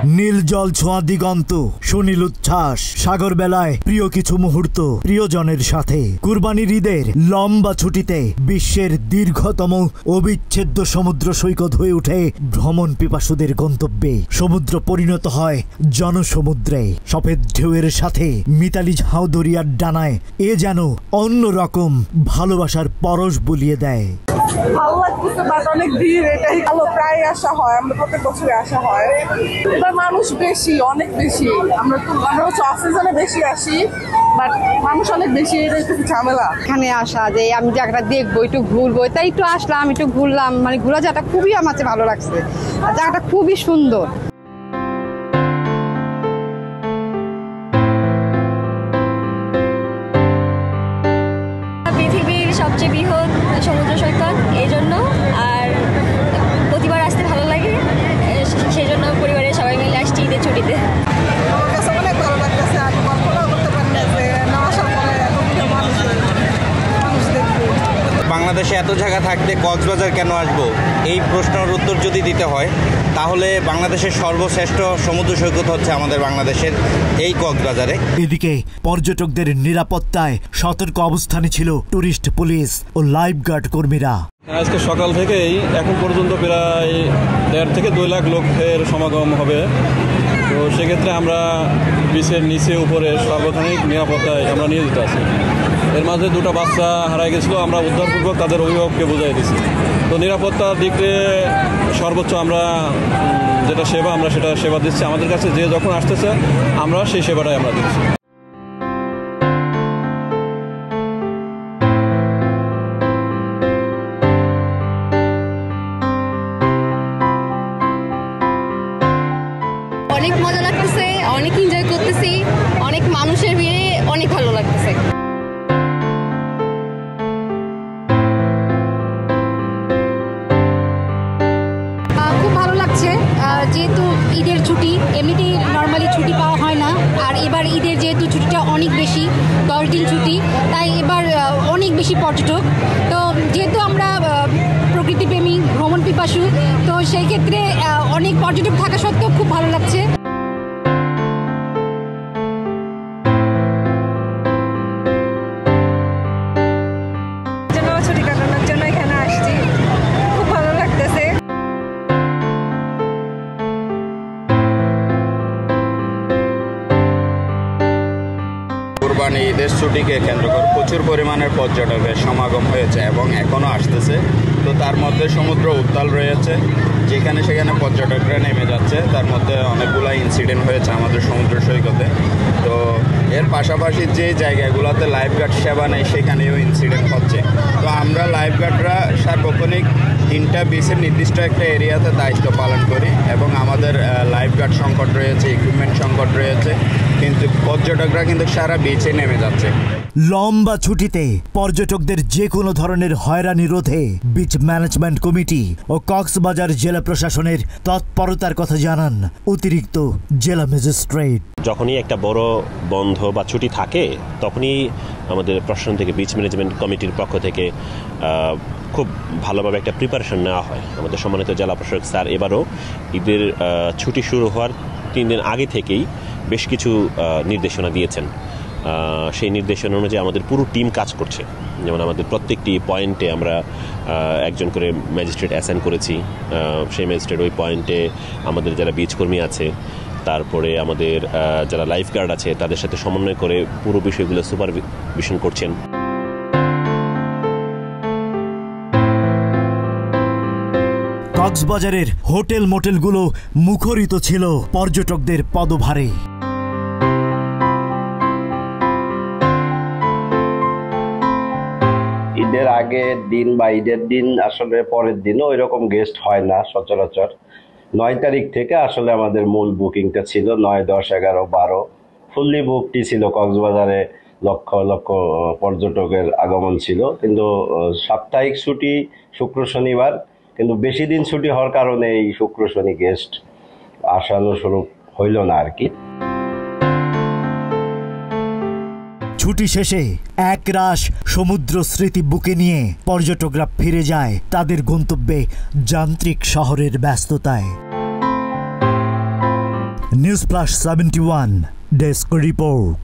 নীল জল ছোঁয়া দিগন্ত, সুনীল উচ্ছ্বাস, সাগর বেলায় প্রিয় কিছু মুহূর্ত প্রিয়জনের সাথে। কুরবানির ঈদের লম্বা ছুটিতে বিশ্বের দীর্ঘতম অবিচ্ছেদ্য সমুদ্র সৈকত হয়ে ওঠে ভ্রমণ পিপাসুদের গন্তব্যে। সমুদ্র পরিণত হয় জনসমুদ্রে। সফেদ ঢেউয়ের সাথে মিতালি ঝাউ দরিয়ার ডানায় এ যেন অন্যরকম ভালোবাসার পরশ বুলিয়ে দেয়। ভালো লাগতেছে, বাট অনেক ভিড়। এটাই ভালো, প্রায় আসা হয়, আমরা প্রত্যেক বছরে আসা হয়। এবার মানুষ বেশি, অনেক বেশি। আমরা হচ্ছে অফ সিজনে বেশি আসি, বাট মানুষ অনেক বেশি, এটা একটু ঝামেলা। এখানে আসা যে আমি জায়গাটা দেখবো, একটু ঘুরবো, তাই একটু আসলাম, একটু ঘুরলাম। মানে ঘোরা জায়গাটা খুবই আমার ভালো লাগছে, আর জায়গাটা খুবই সুন্দর। পৃথিবীর সবচেয়ে বৃহৎ সমুদ্র সৈকত, এই জন্য আর প্রতিবার আসতে ভালো লাগে, সেই জন্য পরিবারের সবাই মিলে আসছি ঈদের ছুটিতে। আমার কাছে অনেক ভালো লাগতেছে, আমি কল্পনাও করতে পারি না যে না আসার পরে মানুষ দেখবে। বাংলাদেশে এত জায়গা থাকতে কক্সবাজার কেন আসবো, এই প্রশ্নের উত্তর যদি দিতে হয় তাহলে বাংলাদেশের সর্বশ্রেষ্ঠ সমুদ্র সৈকত হচ্ছে আমাদের বাংলাদেশের এই কক্সবাজারে। এদিকে পর্যটকদের নিরাপত্তায় সতর্ক অবস্থানে ছিল টুরিস্ট পুলিশ ও লাইফগার্ড কর্মীরা। আজকে সকাল থেকেই এখন পর্যন্ত প্রায় 1.5 থেকে 2 লাখ লোকের সমাগম হবে। তো সেক্ষেত্রে আমরা বিচের নিচে উপরে সার্বক্ষণিক নিরাপত্তায় আমরা নিয়োজিত আছি। এর মাঝে 2টা বাচ্চা হারাই গেছিলো, আমরা উদ্ধারপূর্বক তাদের অভিভাবককে বোঝাই দিচ্ছি। তো নিরাপত্তার দিক দিয়ে সর্বোচ্চ আমরা যেটা সেবা, আমরা সেটা সেবা দিচ্ছি। আমাদের কাছে যে যখন আসতেছে আমরা সেই সেবাটাই আমরা দিচ্ছি। অনেক মজা লাগতেছে, অনেক এনজয় করতেছি, অনেক মানুষের ভিড়ে অনেক ভালো লাগতেছে। খুব ভালো লাগছে, যেহেতু ঈদের ছুটি, এমনিতেই নর্মালি ছুটি পাওয়া হয় না, আর এবার ঈদের যেহেতু ছুটিটা অনেক বেশি, 10 দিন ছুটি, তাই এবার অনেক বেশি পর্যটক। তো যেহেতু আমরা প্রকৃতিপ্রেমী, ভ্রমণ পিপাসু, তো সেই ক্ষেত্রে অনেক পর্যটক থাকা সত্ত্বেও খুব ভালো লাগছে। ছুটি কাটানোর জন্য এখানে আসছি, খুব ভালো লাগতেছে। কুরবানি ঈদের ছুটিকে কেন্দ্র করে প্রচুর পরিমাণের পর্যটকের সমাগম হয়েছে এবং এখনও আসতেছে। তো তার মধ্যে সমুদ্র উত্তাল রয়েছে, যেখানে সেখানে পর্যটকরা নেমে যাচ্ছে। তার মধ্যে অনেকগুলো ইনসিডেন্ট হয়েছে আমাদের সমুদ্র সৈকতে। তো এর পাশাপাশি যে জায়গাগুলোতে লাইফগার্ড সেবা নেই সেখানেও ইনসিডেন্ট হচ্ছে। তো আমরা লাইফগার্ডরা সার্বক্ষণিক 3টা বিচের নির্দিষ্ট একটা এরিয়াতে দায়িত্ব পালন করি এবং আমাদের লাইফগার্ড সংকট রয়েছে, ইকুইপমেন্ট সংকট রয়েছে, কিন্তু পর্যটকরা কিন্তু সারা বিচে নেমে যাচ্ছে। লম্বা ছুটিতে পর্যটকদের যে কোনো ধরনের হয়রানি রোধে বিচ ম্যানেজমেন্ট কমিটি ও কক্সবাজার জেলা প্রশাসনের তৎপরতার কথা জানান অতিরিক্ত জেলা ম্যাজিস্ট্রেট। যখনই একটা বড় বন্ধ বা ছুটি থাকে তখনই আমাদের প্রশাসন থেকে বিচ ম্যানেজমেন্ট কমিটির পক্ষ থেকে খুব ভালোভাবে একটা প্রিপারেশন নেওয়া হয়। আমাদের সম্মানিত জেলা প্রশাসক স্যার এবারও ঈদের ছুটি শুরু হওয়ার 3 দিন আগে থেকেই বেশ কিছু নির্দেশনা দিয়েছেন। সেই নির্দেশনা অনুযায়ী আমাদের পুরো টিম কাজ করছে। যেমন আমাদের প্রত্যেকটি পয়েন্টে আমরা একজন করে ম্যাজিস্ট্রেট অ্যাসাইন করেছি। সেই ম্যাজিস্ট্রেট ওই পয়েন্টে আমাদের যারা বিচ কর্মী আছে, তারপরে আমাদের যারা লাইফগার্ড আছে তাদের সাথে সমন্বয় করে পুরো বিষয়গুলো সুপারভিশন করছেন। কক্সবাজারের হোটেল মোটেলগুলো মুখরিত ছিল পর্যটকদের পদভারে। ঈদের আগের দিন বা ঈদের দিন আসলে পরের দিনও ওই রকম গেস্ট হয় না সচরাচর। 9 তারিখ থেকে আসলে আমাদের মূল বুকিংটা ছিল 9, 10, 11, 12 ফুললি বুকটি ছিল। কক্সবাজারে লক্ষ লক্ষ পর্যটকের আগমন ছিল, কিন্তু সাপ্তাহিক ছুটি শুক্র শনিবার, কিন্তু বেশি দিন ছুটি হওয়ার কারণে এই শুক্র শনি গেস্ট আশানুরূপ হইল না আর কি। ছুটি শেষে একরাশ সমুদ্র স্মৃতি বুকে নিয়ে পর্যটকরা ফিরে যায় তাদের গন্তব্যে যান্ত্রিক শহরের ব্যস্ততায়। News plus 71 desk report.